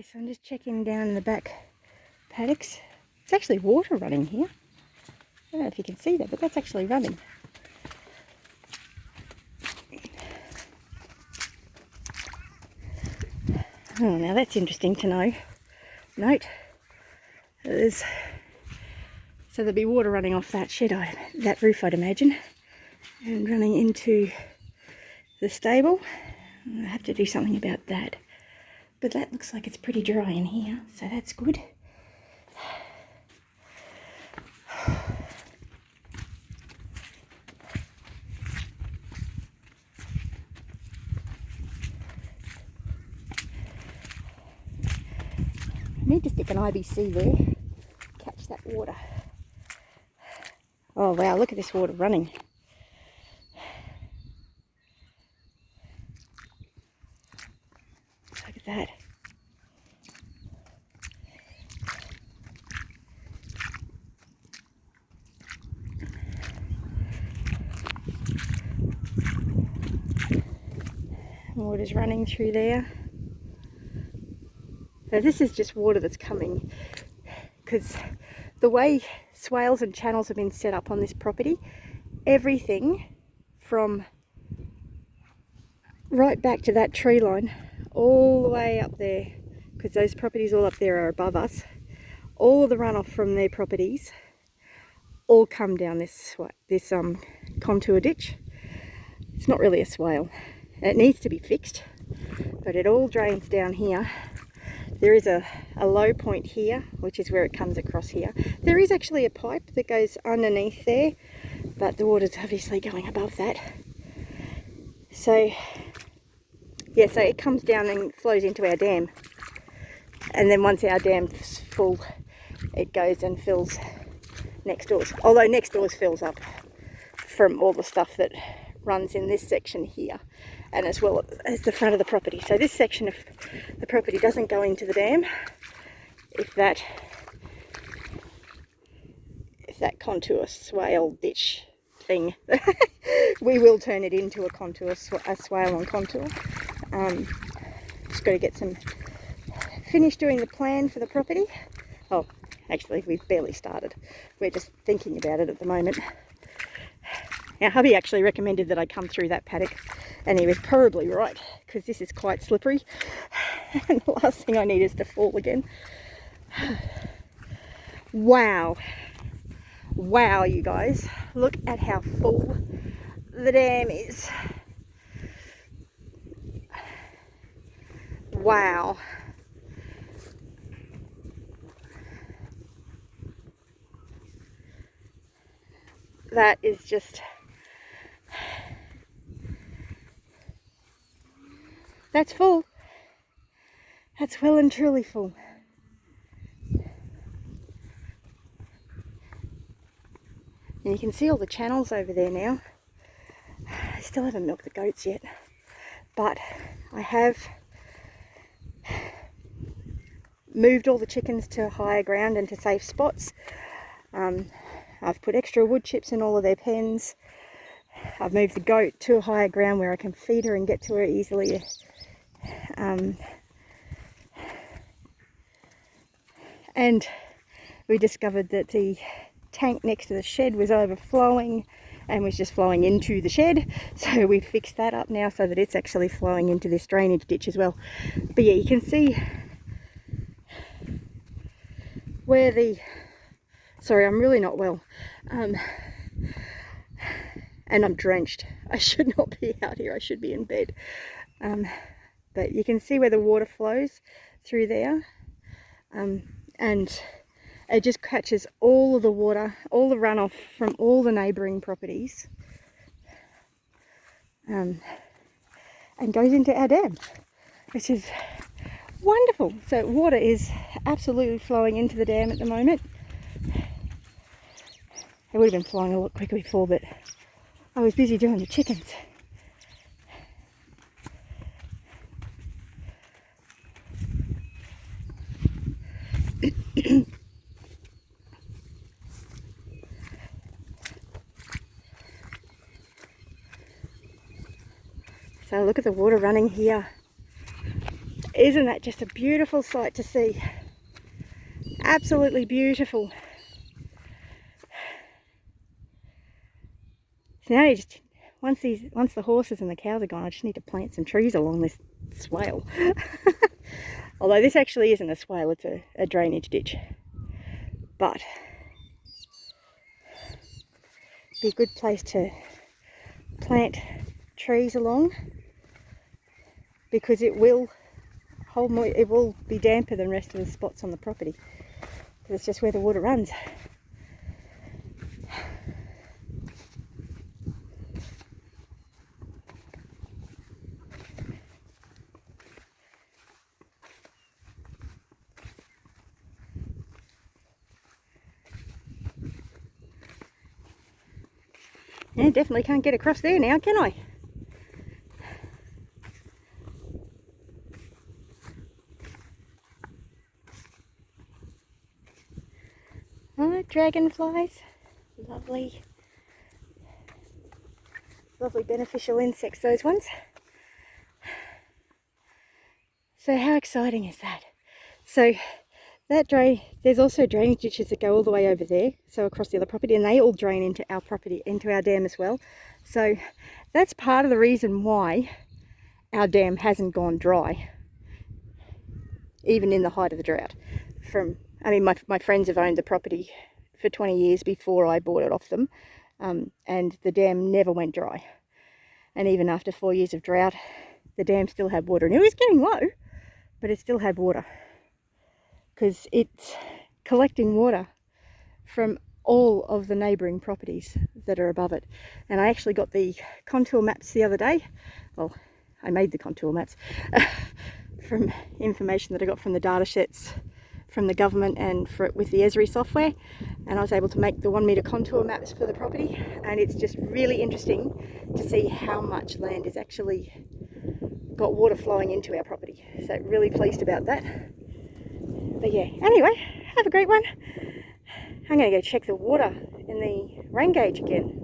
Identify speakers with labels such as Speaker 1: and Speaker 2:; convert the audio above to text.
Speaker 1: Okay, so I'm just checking down in the back paddocks. It's actually water running here. I don't know if you can see that, but that's actually running. Oh, now that's interesting to know. Note, so there'll be water running off that shed, that roof, I'd imagine, and running into the stable. I have to do something about that. But that looks like it's pretty dry in here, so that's good. I need to stick an IBC there, catch that water. Oh wow, look at this water running. Look at that. Water's running through there. So this is just water that's coming because the way swales and channels have been set up on this property, everything from right back to that tree line all the way up there, because those properties all up there are above us, all of the runoff from their properties all come down this contour ditch. It's not really a swale. It needs to be fixed, but it all drains down here. There is a low point here, which is where it comes across here. There is actually a pipe that goes underneath there, but the water's obviously going above that. So, yeah, so it comes down and flows into our dam. And then once our dam's full, it goes and fills next doors. Although next doors fills up from all the stuff that runs in this section here, and as well as the front of the property. So this section of the property doesn't go into the dam. If that contour swale ditch thing, we will turn it into a swale on contour. Just got to get finish doing the plan for the property. Oh, actually, we've barely started. We're just thinking about it at the moment. Now, hubby actually recommended that I come through that paddock, and he was probably right, because this is quite slippery, and the last thing I need is to fall again. Wow. Wow, you guys. Look at how full the dam is. Wow. That is just... That's full. That's well and truly full. And you can see all the channels over there now. I still haven't milked the goats yet, but I have moved all the chickens to higher ground and to safe spots. I've put extra wood chips in all of their pens. I've moved the goat to a higher ground where I can feed her and get to her easily. And we discovered that the tank next to the shed was overflowing and was just flowing into the shed, so we've fixed that up now so that it's actually flowing into this drainage ditch as well. But yeah, you can see where sorry, I'm really not well, and I'm drenched. I should not be out here, I should be in bed. But you can see where the water flows through there, and it just catches all of the water, all the runoff from all the neighbouring properties, and goes into our dam, which is wonderful. So water is absolutely flowing into the dam at the moment. It would have been flowing a lot quicker before, but I was busy doing the chickens. So look at the water running here. Isn't that just a beautiful sight to see? Absolutely beautiful. So now you just, once the horses and the cows are gone, I just need to plant some trees along this swale. Although this actually isn't a swale, it's a drainage ditch. But it'd be a good place to plant trees along, because it will be damper than the rest of the spots on the property, because it's just where the water runs. Yeah, definitely can't get across there now, can I? Oh, dragonflies. Lovely. Lovely beneficial insects, those ones. So how exciting is that? So that there's also drainage ditches that go all the way over there, so across the other property, and they all drain into our property, into our dam as well. So that's part of the reason why our dam hasn't gone dry, even in the height of the drought. My friends have owned the property for 20 years before I bought it off them, and the dam never went dry. And even after 4 years of drought, the dam still had water, and it was getting low, but it still had water, because it's collecting water from all of the neighbouring properties that are above it. And I actually got the contour maps the other day. Well, I made the contour maps from information that I got from the data sets from the government and with the Esri software, and I was able to make the 1 metre contour maps for the property, and it's just really interesting to see how much land is actually got water flowing into our property. So really pleased about that. But yeah, anyway, have a great one. I'm going to go check the water in the rain gauge again.